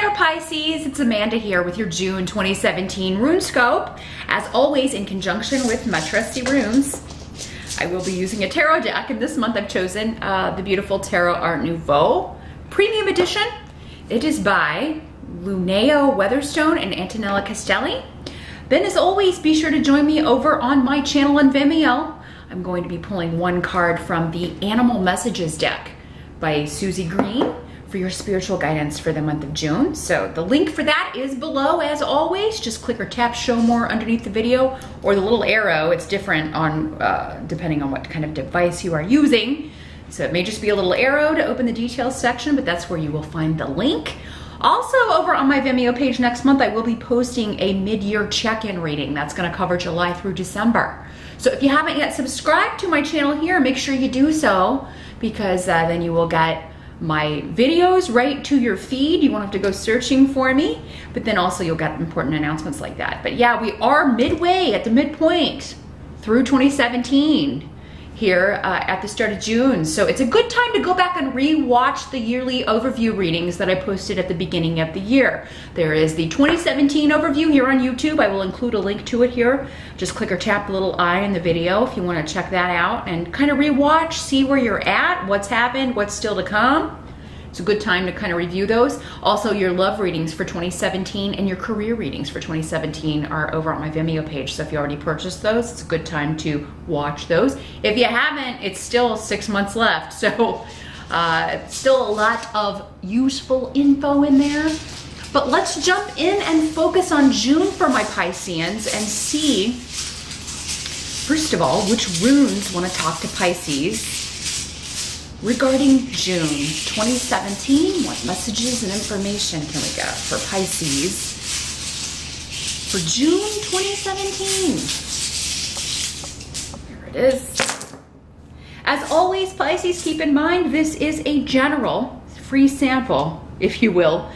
there, Pisces, it's Amanda here with your June 2017 RuneScope, as always in conjunction with my trusty runes. I will be using a tarot deck, and this month I've chosen the beautiful Tarot Art Nouveau Premium Edition. It is by Luneo Weatherstone and Antonella Castelli. Then as always, be sure to join me over on my channel on Vimeo. I'm going to be pulling one card from the Animal Messages deck by Susie Green for your spiritual guidance for the month of June. So the link for that is below as always. Just click or tap show more underneath the video, or the little arrow. It's different on depending on what kind of device you are using. So it may just be a little arrow to open the details section, but that's where you will find the link. Also over on my Vimeo page next month, I will be posting a mid-year check-in reading. That's gonna cover July through December. So if you haven't yet subscribed to my channel here, make sure you do so, because then you will get my videos right to your feed. You won't have to go searching for me, but then also you'll get important announcements like that. But yeah, we are midway at the midpoint through 2017 here at the start of June. So it's a good time to go back and re-watch the yearly overview readings that I posted at the beginning of the year. There is the 2017 overview here on YouTube. I will include a link to it here. Just click or tap the little eye in the video if you want to check that out and kind of re-watch, see where you're at, what's happened, what's still to come. It's a good time to kind of review those. Also, your love readings for 2017 and your career readings for 2017 are over on my Vimeo page. So if you already purchased those, it's a good time to watch those. If you haven't, it's still 6 months left. So still a lot of useful info in there. But let's jump in and focus on June for my Pisceans and see, first of all, which runes want to talk to Pisces regarding June 2017. What messages and information can we get for Pisces for June 2017? Here it is. As always, Pisces, keep in mind this is a general free sample, if you will,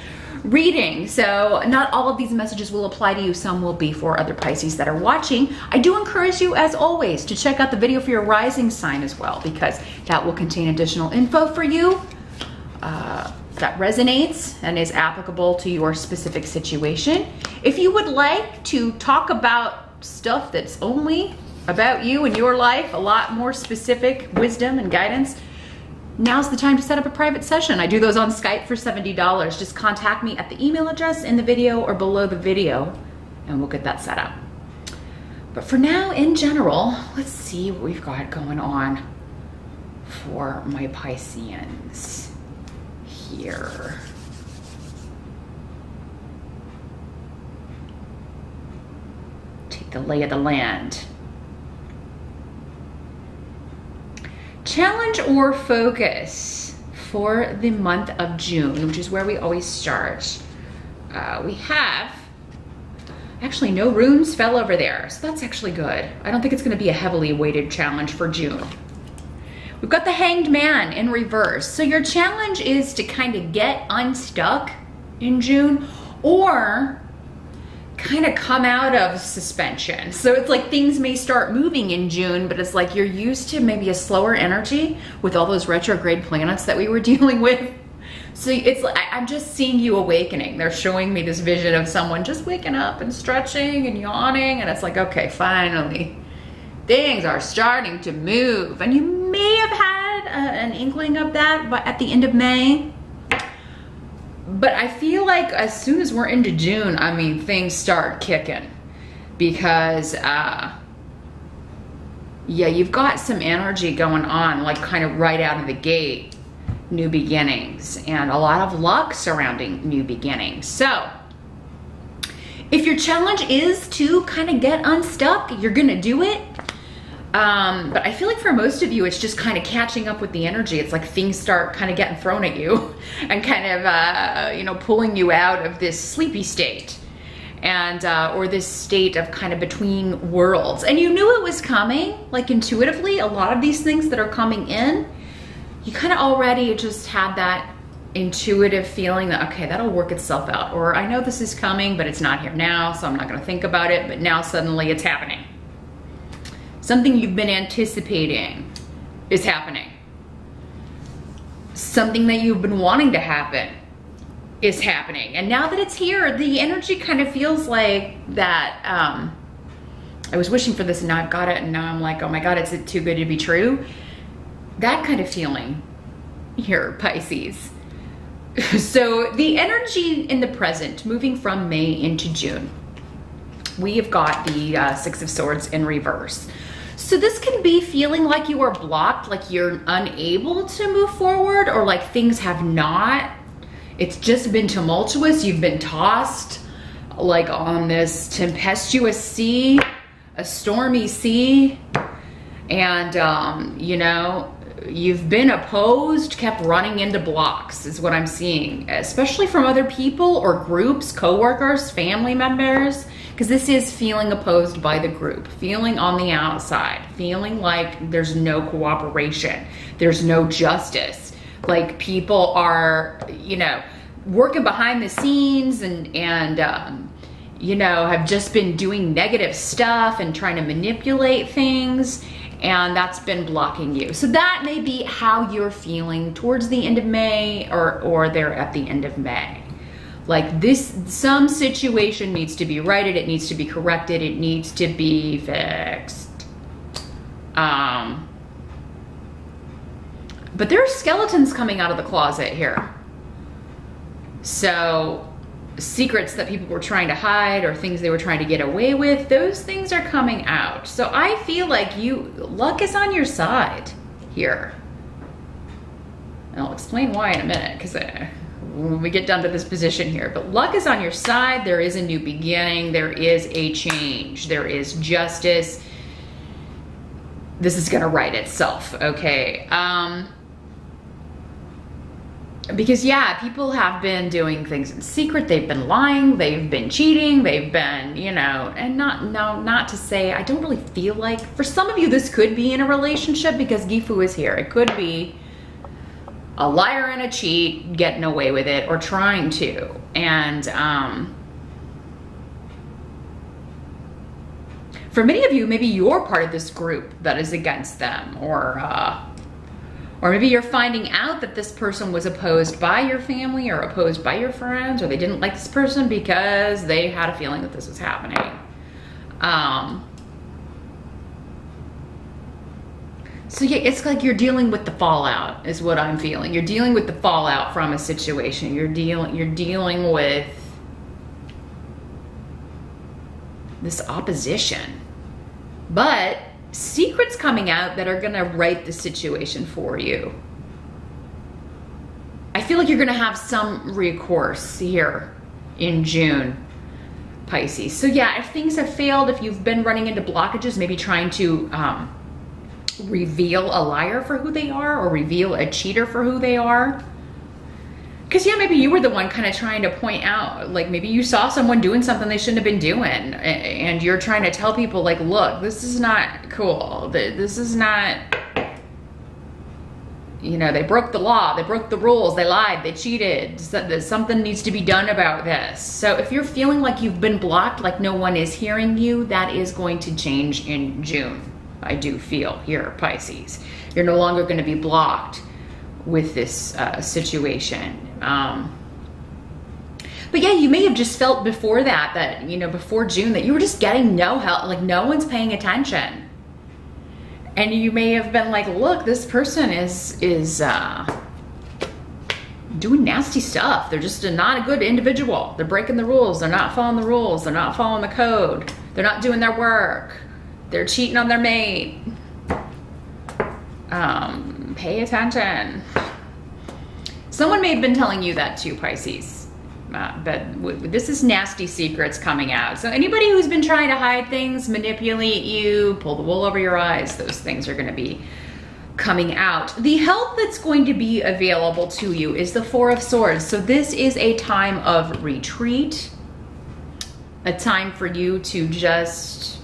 reading. So not all of these messages will apply to you. Some will be for other Pisces that are watching. I do encourage you, as always, to check out the video for your rising sign as well, because that will contain additional info for you that resonates and is applicable to your specific situation. If you would like to talk about stuff that's only about you and your life, a lot more specific wisdom and guidance, now's the time to set up a private session. I do those on Skype for $70. Just contact me at the email address in the video or below the video, and we'll get that set up. But for now, in general, let's see what we've got going on for my Pisceans here. Take the lay of the land. Challenge or focus for the month of June, which is where we always start. We have, actually no runes fell over there, so that's actually good. I don't think it's gonna be a heavily weighted challenge for June. We've got the Hanged Man in reverse. So your challenge is to kind of get unstuck in June, or kind of come out of suspension. So it's like things may start moving in June, but it's like you're used to maybe a slower energy with all those retrograde planets that we were dealing with. So it's like, I'm just seeing you awakening. They're showing me this vision of someone just waking up and stretching and yawning, and it's like, okay, finally, things are starting to move. And you may have had an inkling of that at the end of May. But I feel like as soon as we're into June, I mean, things start kicking, because yeah, you've got some energy going on, like kind of right out of the gate, new beginnings, and a lot of luck surrounding new beginnings. So if your challenge is to kind of get unstuck, you're gonna do it. But I feel like for most of you, it's just kind of catching up with the energy. It's like things start kind of getting thrown at you and kind of, you know, pulling you out of this sleepy state, and or this state of kind of between worlds. And you knew it was coming, like intuitively. A lot of these things that are coming in, you kind of already just had that intuitive feeling that, okay, that'll work itself out. Or I know this is coming, but it's not here now, so I'm not going to think about it. But now suddenly it's happening. Something you've been anticipating is happening. Something that you've been wanting to happen is happening. And now that it's here, the energy kind of feels like that, I was wishing for this and now I've got it, and now I'm like, oh my God, it's too good to be true. That kind of feeling here, Pisces. So the energy in the present, moving from May into June, we have got the Six of Swords in reverse. So this can be feeling like you are blocked, like you're unable to move forward, or like things have not. It's just been tumultuous. You've been tossed like on this tempestuous sea, a stormy sea. And, you know, you've been opposed, kept running into blocks is what I'm seeing, especially from other people or groups, coworkers, family members, because this is feeling opposed by the group, feeling on the outside, feeling like there's no cooperation, there's no justice. Like people are, you know, working behind the scenes and you know, have just been doing negative stuff and trying to manipulate things, and that's been blocking you. So that may be how you're feeling towards the end of May, or there at the end of May. Like this, some situation needs to be righted, it needs to be corrected, it needs to be fixed. But there are skeletons coming out of the closet here. So secrets that people were trying to hide or things they were trying to get away with, those things are coming out. So I feel like luck is on your side here. And I'll explain why in a minute, because when we get down to this position here, but luck is on your side. There is a new beginning. There is a change. There is justice. This is going to right itself. Okay. Because yeah, people have been doing things in secret. They've been lying. They've been cheating. They've been, you know, and not to say, I don't really feel like, for some of you, this could be in a relationship because Gifu is here. It could be a liar and a cheat getting away with it or trying to. And for many of you, maybe you're part of this group that is against them, or maybe you're finding out that this person was opposed by your family or opposed by your friends, or they didn't like this person because they had a feeling that this was happening. So yeah, it's like you're dealing with the fallout is what I'm feeling. You're dealing with the fallout from a situation. You're dealing with this opposition. But secrets coming out that are gonna right the situation for you. I feel like you're gonna have some recourse here in June, Pisces. So yeah, if things have failed, if you've been running into blockages, maybe trying to reveal a liar for who they are or reveal a cheater for who they are. Because yeah, maybe you were the one kind of trying to point out, like maybe you saw someone doing something they shouldn't have been doing, and you're trying to tell people like, look, this is not cool. This is not, you know, they broke the law, they broke the rules, they lied, they cheated. Something needs to be done about this. So if you're feeling like you've been blocked, like no one is hearing you, that is going to change in June. I do feel here, Pisces. You're no longer going to be blocked with this situation. But yeah, you may have just felt before that, you know, before June, that you were just getting no help, like no one's paying attention. And you may have been like, look, this person is doing nasty stuff. They're just not a good individual. They're breaking the rules. They're not following the rules. They're not following the code. They're not doing their work. They're cheating on their mate. Pay attention. Someone may have been telling you that too, Pisces. But this is nasty secrets coming out. So anybody who's been trying to hide things, manipulate you, pull the wool over your eyes, those things are going to be coming out. The help that's going to be available to you is the Four of Swords. So this is a time of retreat, a time for you to just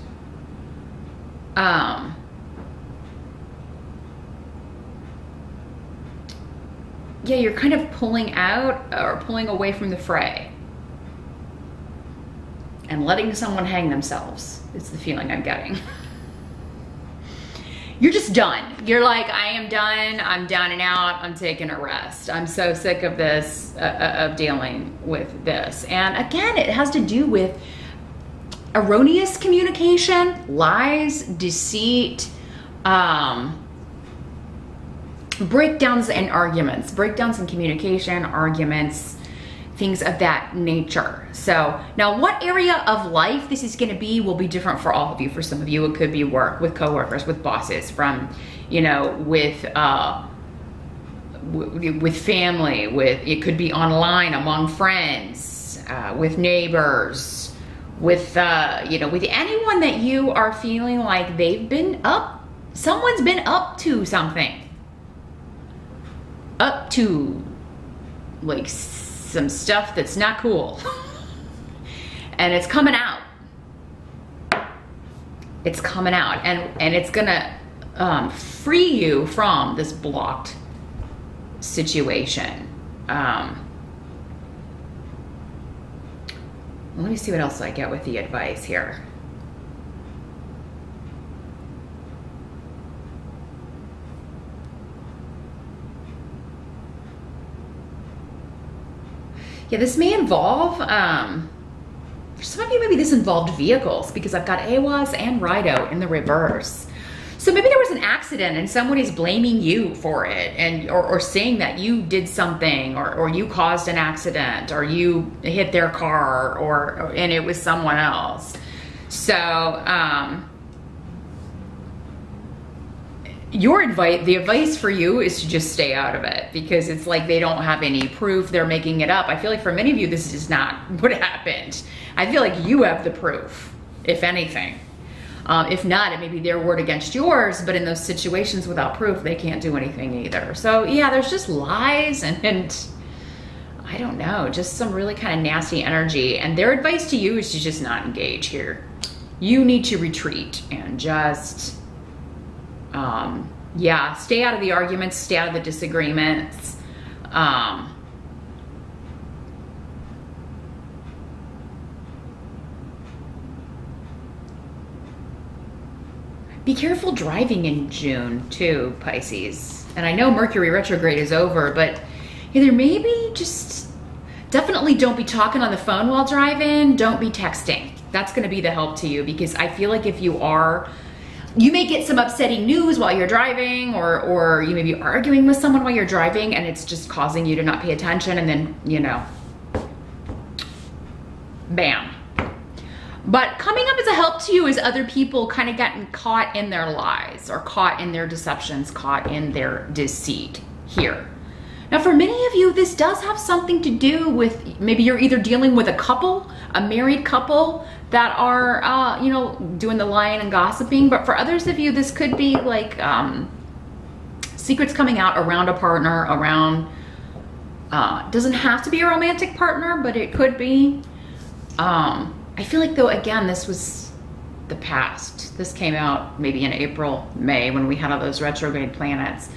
yeah, you're kind of pulling out or pulling away from the fray and letting someone hang themselves. It's the feeling I'm getting. you're just done. You're like, I am done. I'm down and out. I'm taking a rest. I'm so sick of this, of dealing with this. And again, it has to do with erroneous communication, lies, deceit, breakdowns and arguments, breakdowns in communication, arguments, things of that nature. So now what area of life this is going to be will be different for all of you. For some of you, it could be work, with coworkers, with bosses, with family, it could be online among friends, with neighbors, with anyone that you are feeling like someone's been up to something. Up to like some stuff that's not cool. And it's coming out. It's coming out, and it's gonna free you from this blocked situation. Let me see what else I get with the advice here. Yeah, this may involve, for some of you, maybe this involved vehicles, because I've got AWAS and Rido in the reverse. So maybe there was an accident and somebody's blaming you for it, or saying that you did something, or you caused an accident, or you hit their car, and it was someone else. So the advice for you is to just stay out of it, because it's like they don't have any proof, they're making it up. I feel like for many of you, this is not what happened. I feel like you have the proof, if anything. If not, it may be their word against yours, but in those situations without proof, they can't do anything either. So yeah, there's just lies and I don't know, just some really kind of nasty energy. And their advice to you is to just not engage here. You need to retreat and just, yeah, stay out of the arguments, stay out of the disagreements. Be careful driving in June too, Pisces. And I know Mercury retrograde is over, but either maybe just definitely don't be talking on the phone while driving. Don't be texting. That's going to be the help to you, because I feel like if you are, you may get some upsetting news while you're driving, or you may be arguing with someone while you're driving, and it's just causing you to not pay attention, and then, you know, bam. But coming up as a help to you is other people kind of getting caught in their lies, or caught in their deceptions, caught in their deceit here. Now, for many of you, this does have something to do with, maybe you're either dealing with a couple, a married couple that are, you know, doing the lying and gossiping. But for others of you, this could be like secrets coming out around a partner, around, doesn't have to be a romantic partner, but it could be. I feel like, though, again, this was the past. This came out maybe in April, May, when we had all those retrograde planets.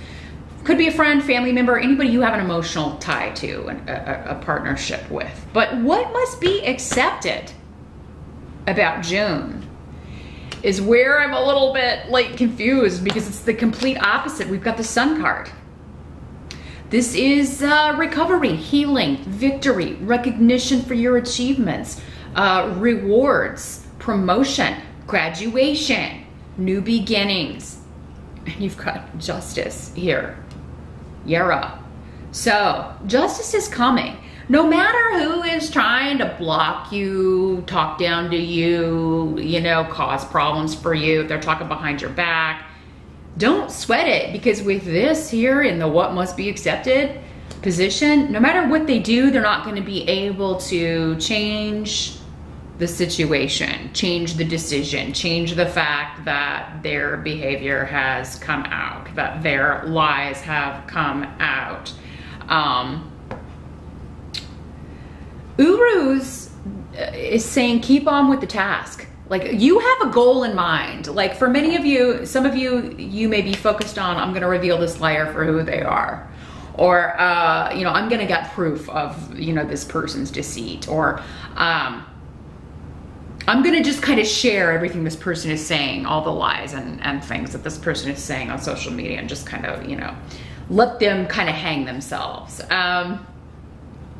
Could be a friend, family member, anybody you have an emotional tie to, a partnership with. But what must be accepted about June is where I'm a little bit like confused, because it's the complete opposite. We've got the Sun card. This is recovery, healing, victory, recognition for your achievements, rewards, promotion, graduation, new beginnings. And you've got justice here. Yara. So justice is coming. No matter who is trying to block you, talk down to you, you know, cause problems for you, if they're talking behind your back, don't sweat it, because with this here in the what must be accepted position, no matter what they do, they're not going to be able to change the situation, change the decision, change the fact that their behavior has come out, that their lies have come out. Uruz is saying keep on with the task. Like, you have a goal in mind. Like, for many of you, some of you, you may be focused on, I'm going to reveal this liar for who they are. Or, you know, I'm going to get proof of, you know, this person's deceit. Or, I'm gonna just kind of share everything this person is saying, all the lies and things that this person is saying on social media, and just kind of, you know, let them kind of hang themselves.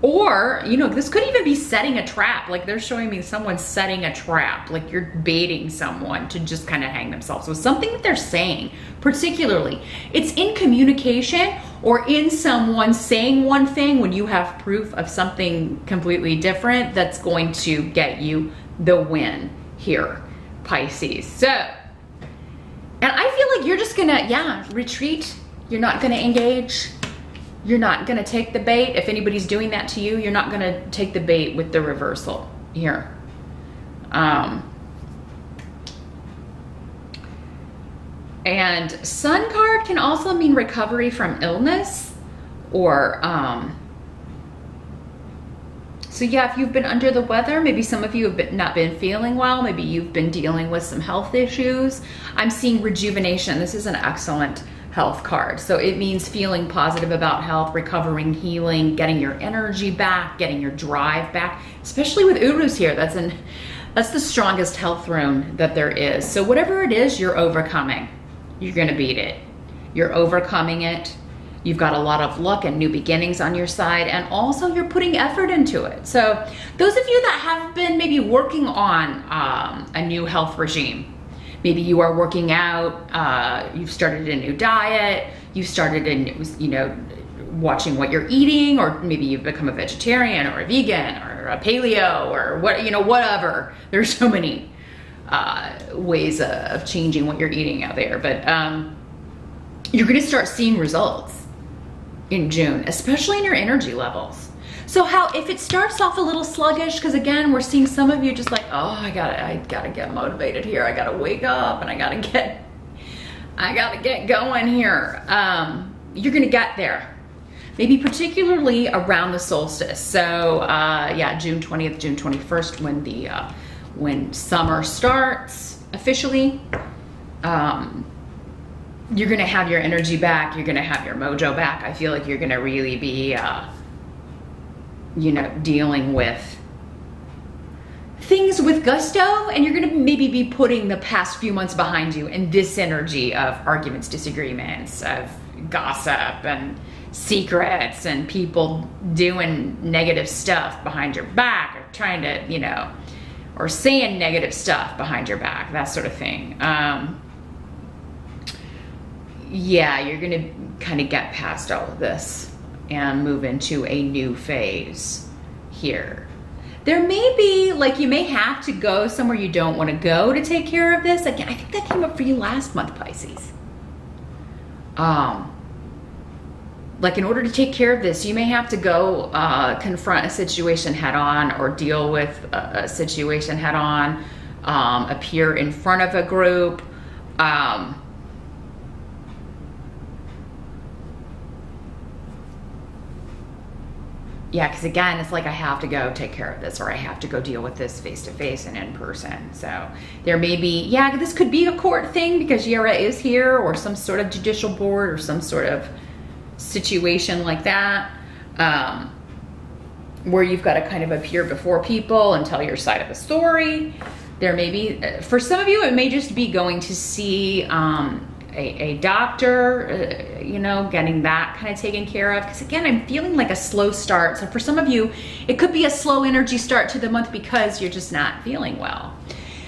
Or, you know, this could even be setting a trap. Like they're showing me someone setting a trap, like you're baiting someone to just kind of hang themselves. So something that they're saying, particularly, it's in communication or in someone saying one thing when you have proof of something completely different, that's going to get you the win here, Pisces. So, and I feel like you're just gonna, yeah, retreat. You're not gonna engage. You're not gonna take the bait. If anybody's doing that to you, you're not gonna take the bait with the reversal here. And Sun card can also mean recovery from illness, or so yeah, if you've been under the weather, maybe some of you have not been feeling well, maybe you've been dealing with some health issues. I'm seeing rejuvenation. This is an excellent health card. So it means feeling positive about health, recovering, healing, getting your energy back, getting your drive back, especially with Urus here. That's the strongest health rune that there is. So whatever it is, you're overcoming. You're gonna beat it. You're overcoming it. You've got a lot of luck and new beginnings on your side, and also you're putting effort into it. So those of you that have been maybe working on a new health regime, maybe you are working out, you've started a new diet, you've started you know, watching what you're eating, or maybe you've become a vegetarian or a vegan or a paleo or what, you know, whatever. There's so many ways of changing what you're eating out there, but you're gonna start seeing results in June, especially in your energy levels. So if it starts off a little sluggish, because again, we're seeing some of you just like, oh, I gotta get motivated here. I gotta wake up and I gotta get going here. You're gonna get there. Maybe particularly around the solstice. So yeah, June 20th, June 21st, when summer starts officially. You're gonna have your energy back. You're gonna have your mojo back. I feel like you're gonna really be, you know, dealing with things with gusto, and you're gonna maybe be putting the past few months behind you in this energy of arguments, disagreements, of gossip and secrets and people doing negative stuff behind your back, or trying to, you know, or saying negative stuff behind your back, that sort of thing. Yeah, you're gonna kind of get past all of this and move into a new phase here. There may be, like, you may have to go somewhere you don't want to go to take care of this. Again, I think that came up for you last month, Pisces. Like, in order to take care of this, you may have to go confront a situation head on, or deal with a situation head on, appear in front of a group. Yeah, because again, it's like I have to go take care of this, or I have to go deal with this face to face and in person. So there may be, yeah, this could be a court thing because Yara is here, or some sort of judicial board, or some sort of situation like that, where you've got to kind of appear before people and tell your side of the story. There may be, for some of you, it may just be going to see a doctor, you know, getting that kind of taken care of. Because again, I'm feeling like a slow start. So for some of you, it could be a slow energy start to the month because you're just not feeling well.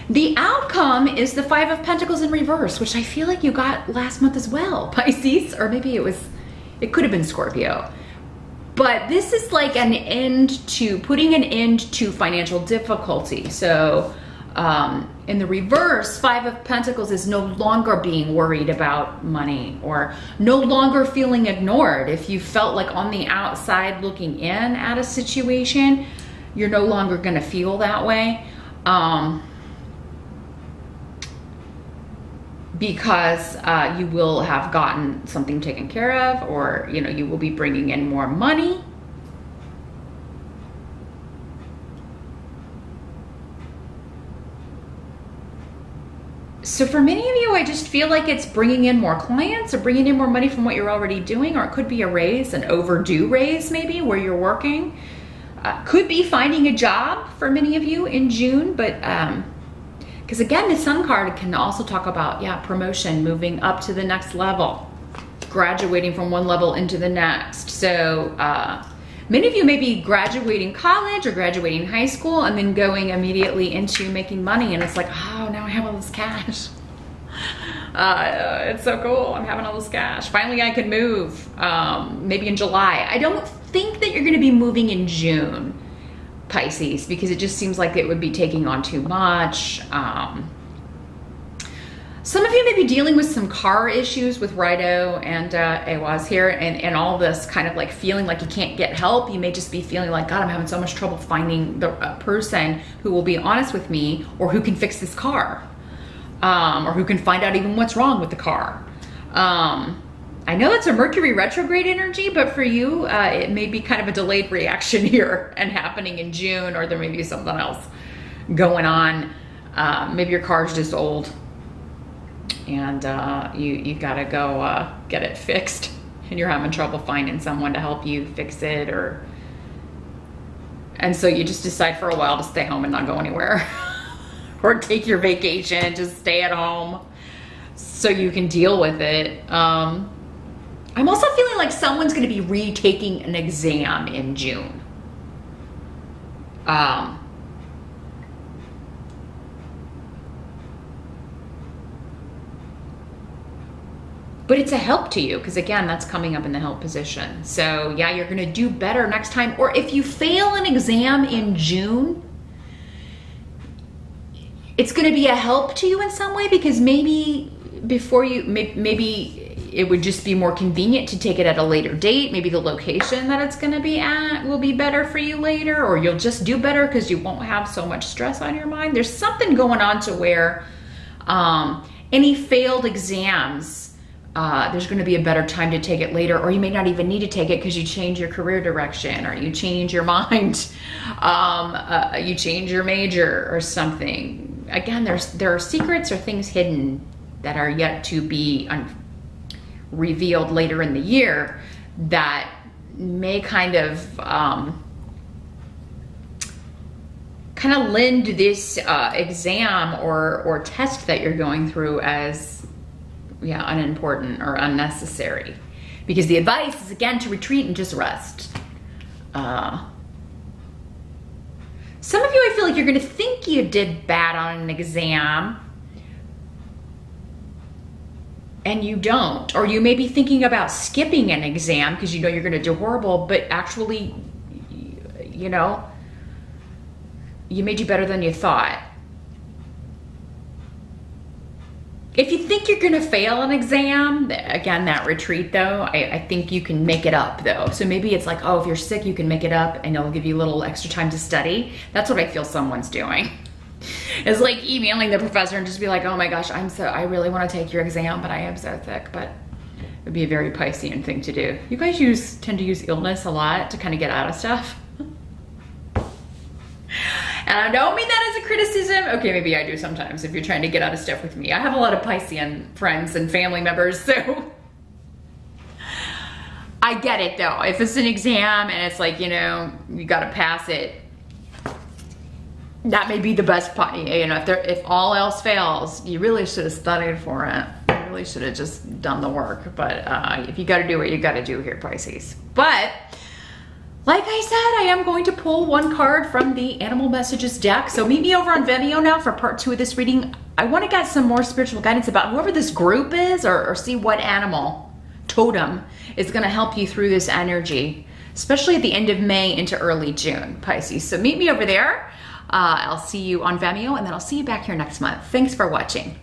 The outcome is the 5 of Pentacles in reverse, which I feel like you got last month as well, Pisces, or maybe it could have been Scorpio. But this is like putting an end to financial difficulty. So in the reverse, 5 of Pentacles is no longer being worried about money, or no longer feeling ignored. If you felt like on the outside looking in at a situation, you're no longer going to feel that way. Because you will have gotten something taken care of, or, you know, you will be bringing in more money. So for many of you, I just feel like it's bringing in more clients, or bringing in more money from what you're already doing, or it could be a raise, an overdue raise maybe, where you're working. Could be finding a job for many of you in June, but because again, the Sun card can also talk about, yeah, promotion, moving up to the next level, graduating from one level into the next. So many of you may be graduating college or graduating high school and then going immediately into making money, and it's like, oh, now I have all this cash. It's so cool. I'm having all this cash. Finally, I can move. Maybe in July. I don't think that you're going to be moving in June, Pisces, because it just seems like it would be taking on too much. Some of you may be dealing with some car issues with Rido and Awaz here, and all this kind of like feeling like you can't get help. You may just be feeling like, God, I'm having so much trouble finding the person who will be honest with me, or who can fix this car. Or who can find out even what's wrong with the car. I know it's a Mercury retrograde energy, but for you, it may be kind of a delayed reaction here and happening in June, or there may be something else going on. Maybe your car's just old and you gotta go get it fixed, and you're having trouble finding someone to help you fix it, and so you just decide for a while to stay home and not go anywhere. Or take your vacation, just stay at home so you can deal with it. I'm also feeling like someone's gonna be retaking an exam in June. But it's a help to you, because again, that's coming up in the help position. So yeah, you're gonna do better next time. Or if you fail an exam in June, it's going to be a help to you in some way, because maybe before you, maybe it would just be more convenient to take it at a later date. Maybe the location that it's going to be at will be better for you later, or you'll just do better because you won't have so much stress on your mind. There's something going on to where any failed exams, there's going to be a better time to take it later, or you may not even need to take it because you change your career direction, or you change your mind, you change your major or something. Again, there are secrets or things hidden that are yet to be revealed later in the year that may kind of lend this exam or test that you're going through as, yeah, unimportant or unnecessary. Because the advice is, again, to retreat and just rest. Some of you, I feel like you're going to think you did bad on an exam and you don't. Or you may be thinking about skipping an exam because you know you're going to do horrible, but actually, you know, you may do better than you thought. If you think you're gonna fail an exam, again, that retreat though, I think you can make it up though. So maybe it's like, oh, if you're sick, you can make it up and it'll give you a little extra time to study. That's what I feel someone's doing. It's like emailing the professor and just be like, oh my gosh, I really wanna take your exam, but I am so sick. But it would be a very Piscean thing to do. You guys tend to use illness a lot to kind of get out of stuff. And I don't mean that as a criticism. Okay, maybe I do sometimes if you're trying to get out of stuff with me. I have a lot of Piscean friends and family members, so I get it though. If it's an exam and it's like, you know, you gotta pass it, that may be the best part. You know, if all else fails, you really should have studied for it. You really should have just done the work. But if you gotta do what you gotta do here, Pisces. But like I said, I am going to pull one card from the Animal Messages deck. So meet me over on Vimeo now for part 2 of this reading. I want to get some more spiritual guidance about whoever this group is, or see what animal totem is going to help you through this energy, especially at the end of May into early June, Pisces. So meet me over there. I'll see you on Vimeo, and then I'll see you back here next month. Thanks for watching.